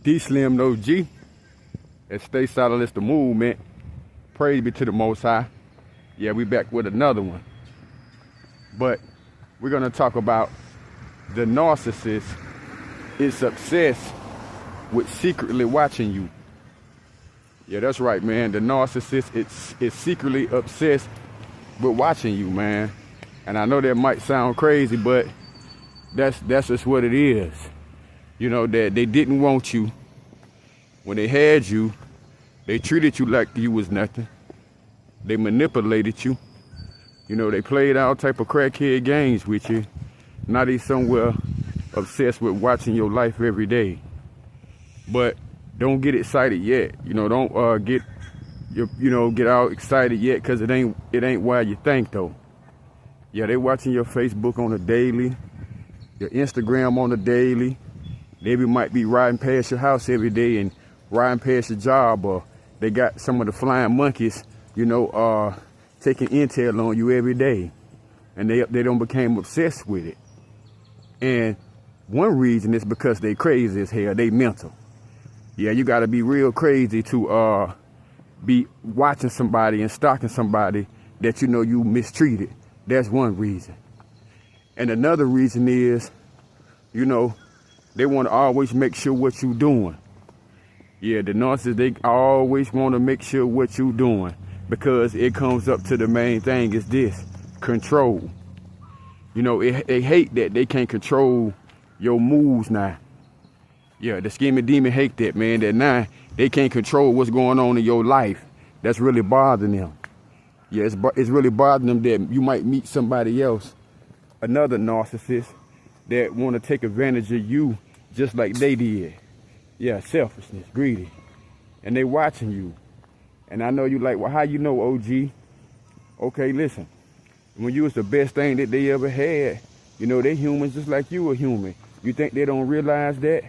DEESLIMDAOG and STAYSOLIDISDAMOVEMEnt. Praise be to the Most High. Yeah, we back with another one. But we're gonna talk about the narcissist is obsessed with secretly watching you. Yeah, that's right, man. The narcissist is secretly obsessed with watching you, man. And I know that might sound crazy, but that's just what it is. You know, that they didn't want you. When they had you, they treated you like you was nothing. They manipulated you. You know, they played all type of crackhead games with you. Now they somewhere obsessed with watching your life every day. But don't get excited yet. You know, don't get all excited yet, cause it ain't why you think though. Yeah, they watching your Facebook on a daily, your Instagram on a daily. They might be riding past your house every day and riding past your job, or they got some of the flying monkeys, you know, taking intel on you every day, and they don't became obsessed with it. And one reason is because they crazy as hell. They mental. Yeah, you got to be real crazy to be watching somebody and stalking somebody that you know you mistreated. That's one reason. And another reason is, you know, they want to always make sure what you doing. Yeah, the narcissists, they always want to make sure what you doing, because it comes up to the main thing is this: control. You know, they hate that they can't control your moves now. Yeah, the scheming demon hate that, man, that now they can't control what's going on in your life. That's really bothering them. Yeah, it's really bothering them that you might meet somebody else, another narcissist, that want to take advantage of you just like they did. Yeah, selfishness, greedy. And they watching you. And I know you like, well, how you know, OG? Okay, listen. When you was the best thing that they ever had, you know, they humans just like you are human. You think they don't realize that?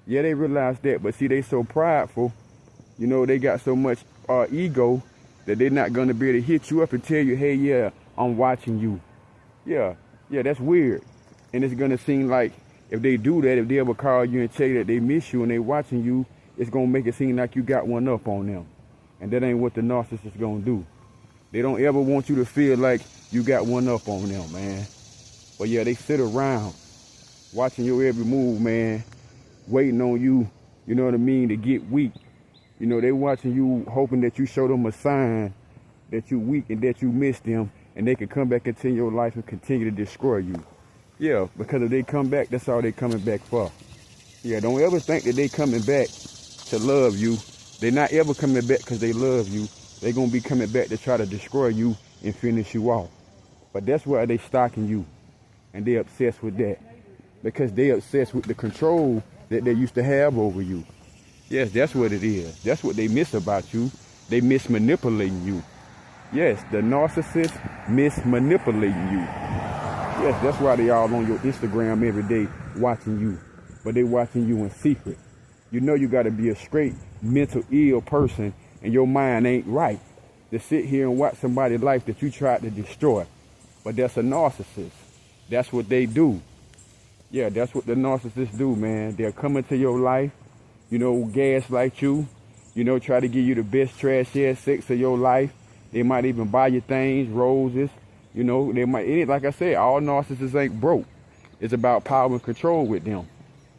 Yeah, they realize that. But see, they so prideful. You know, they got so much ego that they're not going to be able to hit you up and tell you, hey, yeah, I'm watching you. Yeah, that's weird. And it's going to seem like if they do that, if they ever call you and tell you that they miss you and they watching you, it's going to make it seem like you got one up on them. And that ain't what the narcissist is going to do. They don't ever want you to feel like you got one up on them, man. But yeah, they sit around watching your every move, man, waiting on you, you know what I mean, to get weak. You know, they watching you, hoping that you show them a sign that you weak and that you miss them, and they can come back into your life and continue to destroy you. Yeah, because if they come back, that's all they coming back for. Yeah, don't ever think that they coming back to love you. They're not ever coming back because they love you. They're going to be coming back to try to destroy you and finish you off. But that's why they stalking you, and they're obsessed with that, because they're obsessed with the control that they used to have over you. Yes, that's what it is. That's what they miss about you. They miss manipulating you. Yes, the narcissist miss manipulating you. Yes, that's why they all on your Instagram every day watching you. But they watching you in secret. You know you got to be a straight mental ill person and your mind ain't right to sit here and watch somebody's life that you tried to destroy. But that's a narcissist. That's what they do. Yeah, that's what the narcissists do, man. They'll come into your life, you know, gaslight you, you know, try to give you the best trash ass sex of your life. They might even buy you things, roses. You know, they might, like I said, all narcissists ain't broke. It's about power and control with them.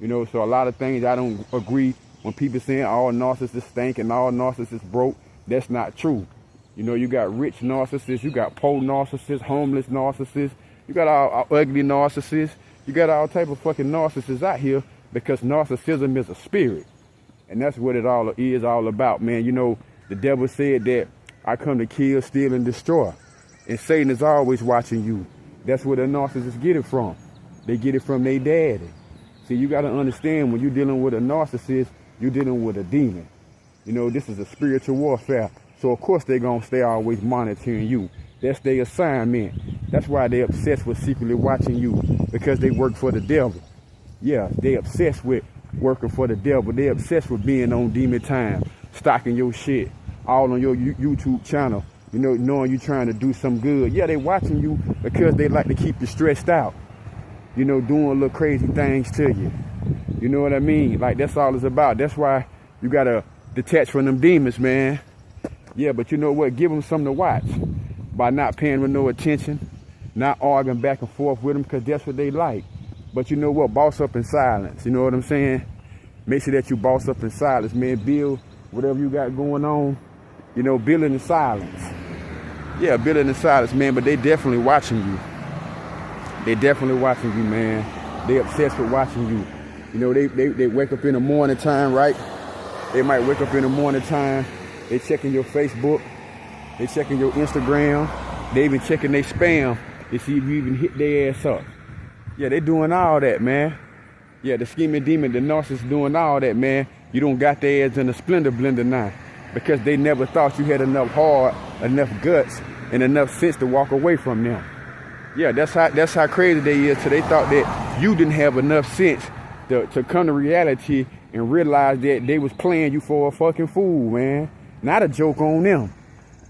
You know, so a lot of things I don't agree when people saying all narcissists stink and all narcissists broke. That's not true. You know, you got rich narcissists, you got poor narcissists, homeless narcissists, you got all ugly narcissists, you got all type of fucking narcissists out here, because narcissism is a spirit. And that's what it all is all about, man. You know, the devil said that I come to kill, steal, and destroy. And Satan is always watching you. That's where the narcissists get it from. They get it from their daddy. See, you got to understand, when you're dealing with a narcissist, you're dealing with a demon. You know, this is a spiritual warfare. So, of course, they're going to stay always monitoring you. That's their assignment. That's why they're obsessed with secretly watching you, because they work for the devil. Yeah, they obsessed with working for the devil. They obsessed with being on demon time, stalking your shit, all on your YouTube channel. You know, knowing you trying to do some good. Yeah, they watching you because they like to keep you stressed out. You know, doing little crazy things to you. You know what I mean? Like, that's all it's about. That's why you gotta detach from them demons, man. Yeah, but you know what? Give them something to watch by not paying them no attention, not arguing back and forth with them, because that's what they like. But you know what? Boss up in silence. You know what I'm saying? Make sure that you boss up in silence, man. Build whatever you got going on. You know, build it in silence. Yeah, build it in silence, man. But they definitely watching you. They definitely watching you, man. They obsessed with watching you. You know, they wake up in the morning time, right? They might wake up in the morning time. They checking your Facebook. They checking your Instagram. They even checking their spam to see if you even hit their ass up. Yeah, they doing all that, man. Yeah, the scheming demon, the narcissist doing all that, man. You don't got their ass in a splendor blender now because they never thought you had enough heart, enough guts, and enough sense to walk away from them. Yeah, that's how crazy they is. So they thought that you didn't have enough sense to come to reality and realize that they was playing you for a fucking fool, man. Not a joke on them.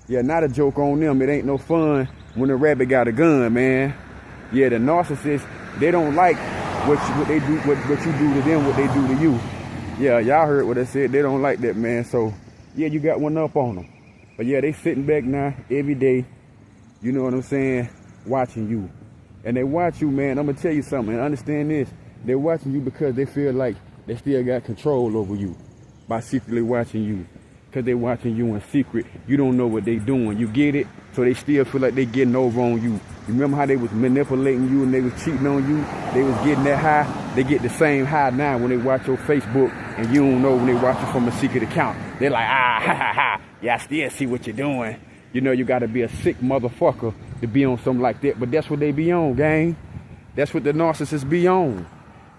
Yeah, not a joke on them. It ain't no fun when a rabbit got a gun, man. Yeah, the narcissists, they don't like what they do, what you do to them, what they do to you. Yeah, y'all heard what I said. They don't like that, man. So, yeah, you got one up on them. But yeah, they sitting back now every day, you know what I'm saying, watching you. And they watch you, man. I'm going to tell you something, and understand this. They're watching you because they feel like they still got control over you by secretly watching you. Because they're watching you in secret. You don't know what they doing. You get it? So they still feel like they getting over on you. You remember how they was manipulating you and they was cheating on you? They was getting that high. They get the same high now when they watch your Facebook, and you don't know when they watch you from a secret account. They're like, ah, ha, ha, ha. Yeah, I still see what you're doing. You know, you got to be a sick motherfucker to be on something like that. But that's what they be on, gang. That's what the narcissists be on.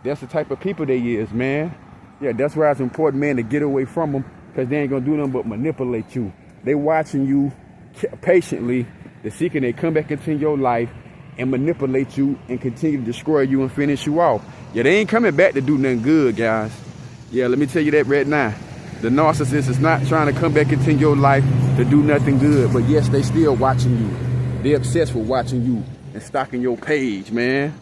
That's the type of people they is, man. Yeah, that's why it's important, man, to get away from them, because they ain't going to do nothing but manipulate you. They watching you patiently, the secret they come back into your life and manipulate you and continue to destroy you and finish you off. Yeah, they ain't coming back to do nothing good, guys. Yeah, let me tell you that right now. The narcissist is not trying to come back into your life to do nothing good, but yes, they still watching you. They obsessed with watching you and stalking your page, man.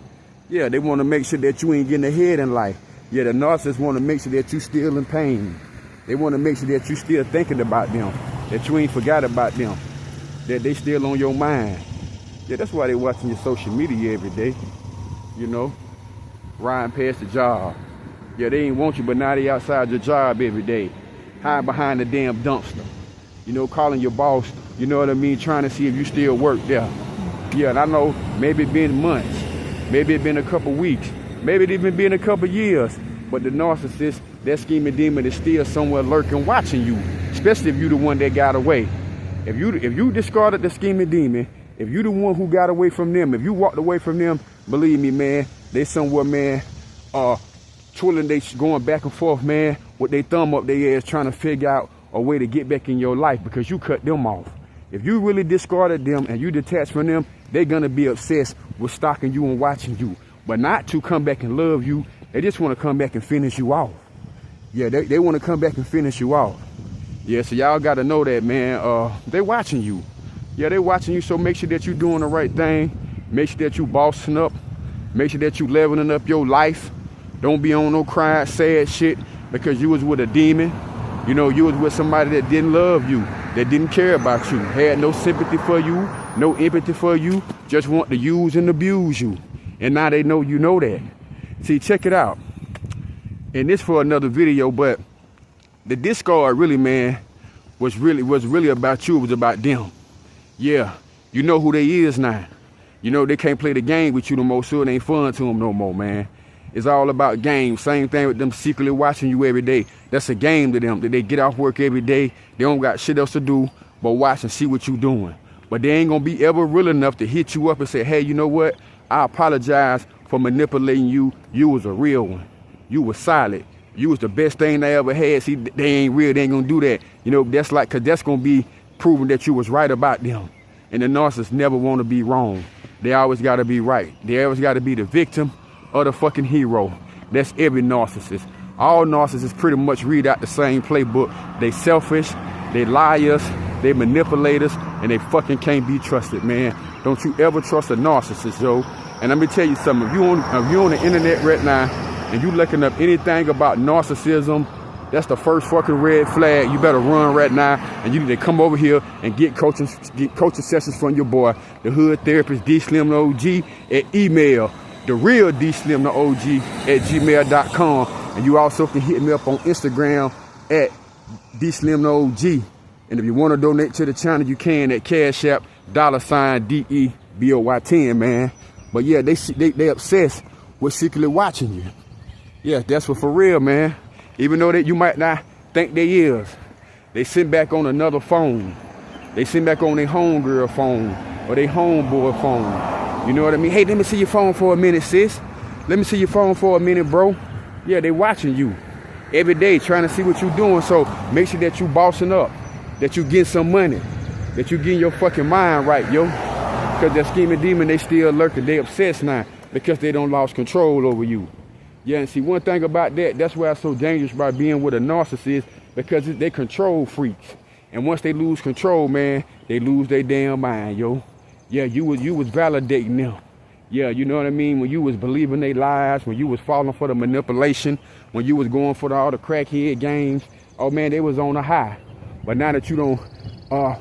Yeah, they want to make sure that you ain't getting ahead in life. Yeah, the narcissist want to make sure that you still in pain. They want to make sure that you still thinking about them, that you ain't forgot about them, that they still on your mind. Yeah, that's why they watching your social media every day, you know, riding past the job. Yeah, they ain't want you, but now they outside your job every day, hiding behind the damn dumpster, you know, calling your boss, you know what I mean, trying to see if you still work there. Yeah, and I know maybe it been months, maybe it been a couple weeks, maybe it even been a couple years, but the narcissist, that scheming demon is still somewhere lurking, watching you, especially if you the one that got away. If you discarded the scheming demon, if you the one who got away from them, if you walked away from them, believe me, man, they somewhere, man, twirling, they going back and forth, man, with their thumb up their ass, trying to figure out a way to get back in your life because you cut them off. If you really discarded them and you detached from them, they're gonna be obsessed with stalking you and watching you, but not to come back and love you. They just want to come back and finish you off. Yeah, they want to come back and finish you off. Yeah, so y'all got to know that, man. They watching you. Yeah, they watching you, so make sure that you doing the right thing. Make sure that you bossing up. Make sure that you leveling up your life. Don't be on no crying, sad shit because you was with a demon. You know, you was with somebody that didn't love you, that didn't care about you, had no sympathy for you, no empathy for you, just want to use and abuse you. And now they know you know that. See, check it out. And this for another video, but the discard really, man, was really about you. It was about them. Yeah, you know who they is now. You know they can't play the game with you no more, so it ain't fun to them no more, man. It's all about games. Same thing with them secretly watching you every day. That's a game to them. That they get off work every day. They don't got shit else to do but watch and see what you doing. But they ain't gonna be ever real enough to hit you up and say, hey, you know what? I apologize for manipulating you. You was a real one. You was solid. You was the best thing they ever had. See, they ain't real. They ain't gonna do that. You know, that's like, cause that's gonna be proving that you was right about them. And the narcissists never want to be wrong. They always gotta be right. They always gotta be the victim or the fucking hero. That's every narcissist. All narcissists pretty much read out the same playbook. They selfish, they liars, they manipulators, and they fucking can't be trusted, man. Don't you ever trust a narcissist, yo. And let me tell you something. If you on the internet right now, and you looking up anything about narcissism, that's the first fucking red flag. You better run right now, and you need to come over here and get coaching sessions from your boy, the hood therapist DEESLIMDAOG, at email therealDEESLIMDAOG@gmail.com. And you also can hit me up on Instagram at DEESLIMDAOG. And if you want to donate to the channel, you can at Cash App $DEEBOY10, man. But yeah, they obsessed with secretly watching you. Yeah, that's what for real, man. Even though that you might not think they is, they sit back on another phone. They sit back on their homegirl phone or their homeboy phone. You know what I mean? Hey, let me see your phone for a minute, sis. Let me see your phone for a minute, bro. Yeah, they watching you every day, trying to see what you doing. So make sure that you bossing up, that you get some money, that you getting your fucking mind right, yo. Because that scheming demon, they still lurking. They obsessed now because they don't lost control over you. Yeah, and see, one thing about that's why it's so dangerous by being with a narcissist, because they control freaks. And once they lose control, man, they lose their damn mind, yo. Yeah, you was validating them. Yeah, you know what I mean? When you was believing their lies, when you was falling for the manipulation, when you was going for all the crackhead games, oh man, they was on a high. But now that you don't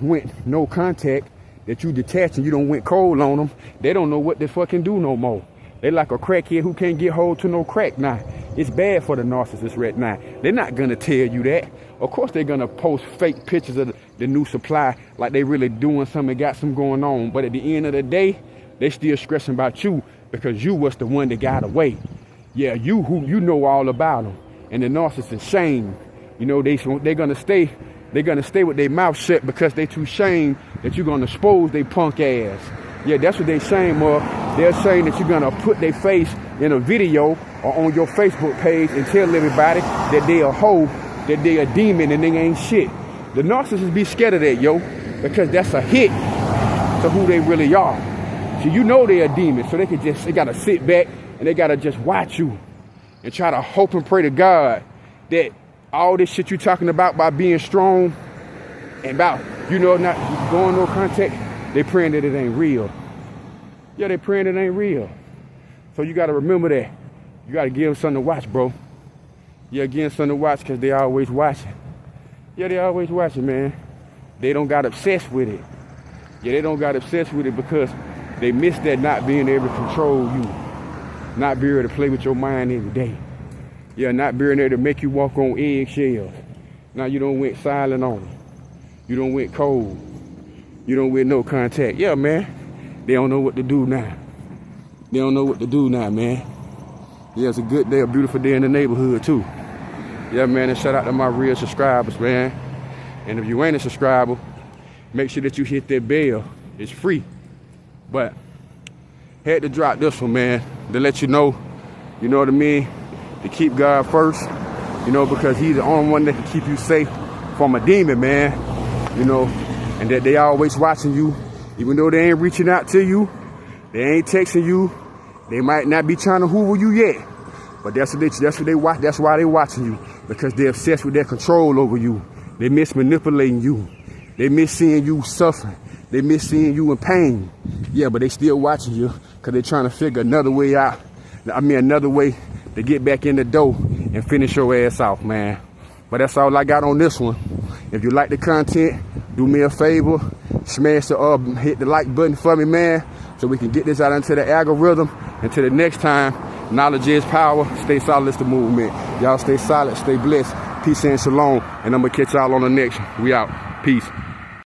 went no contact, that you detached and you don't went cold on them, they don't know what to fucking do no more. They like a crackhead who can't get hold to no crack now. It's bad for the narcissist right now. They're not gonna tell you that. Of course they're gonna post fake pictures of the new supply like they really doing something, got something going on. But at the end of the day, they still stressing about you because you was the one that got away. Yeah, you know all about them. And the narcissist shame. You know, they're gonna stay with their mouth shut because they too shamed that you're gonna expose their punk ass. Yeah, that's what they shame of. They're saying that you're gonna put their face in a video or on your Facebook page and tell everybody that they a hoe, that they a demon and they ain't shit. The narcissists be scared of that, yo, because that's a hit to who they really are. So you know they're a demon, so they gotta sit back and they gotta just watch you and try to hope and pray to God that all this shit you talking about by being strong and about, you know, not going no contact, they praying that it ain't real. Yeah, they praying it ain't real. So you got to remember that. You got to give them something to watch, bro. Yeah, give them something to watch because they always watching. Yeah, they always watching, man. They don't got obsessed with it. Yeah, they don't got obsessed with it because they miss that not being able to control you. Not being able to play with your mind every day. Yeah, not being able to make you walk on eggshells. Now you don't went silent on them. You don't went cold. You don't went no contact. Yeah, man. They don't know what to do now. They don't know what to do now, man. Yeah, it's a good day, a beautiful day in the neighborhood, too. Yeah, man, and shout out to my real subscribers, man. And if you ain't a subscriber, make sure that you hit that bell. It's free. But had to drop this one, man, to let you know what I mean, to keep God first, you know, because he's the only one that can keep you safe from a demon, man, you know, and that they always watching you. Even though they ain't reaching out to you, they ain't texting you, they might not be trying to hoover you yet. But that's what they watch. That's why they watching you, because they're obsessed with their control over you. They miss manipulating you. They miss seeing you suffering. They miss seeing you in pain. Yeah, but they still watching you because they're trying to figure another way out. Another way to get back in the door and finish your ass off, man. But that's all I got on this one. If you like the content, do me a favor. Smash the hit the like button for me, man, so we can get this out into the algorithm. Until the next time, knowledge is power. Stay solid, it's the movement. Y'all stay solid, stay blessed. Peace and shalom. And I'm gonna catch y'all on the next one. We out. Peace.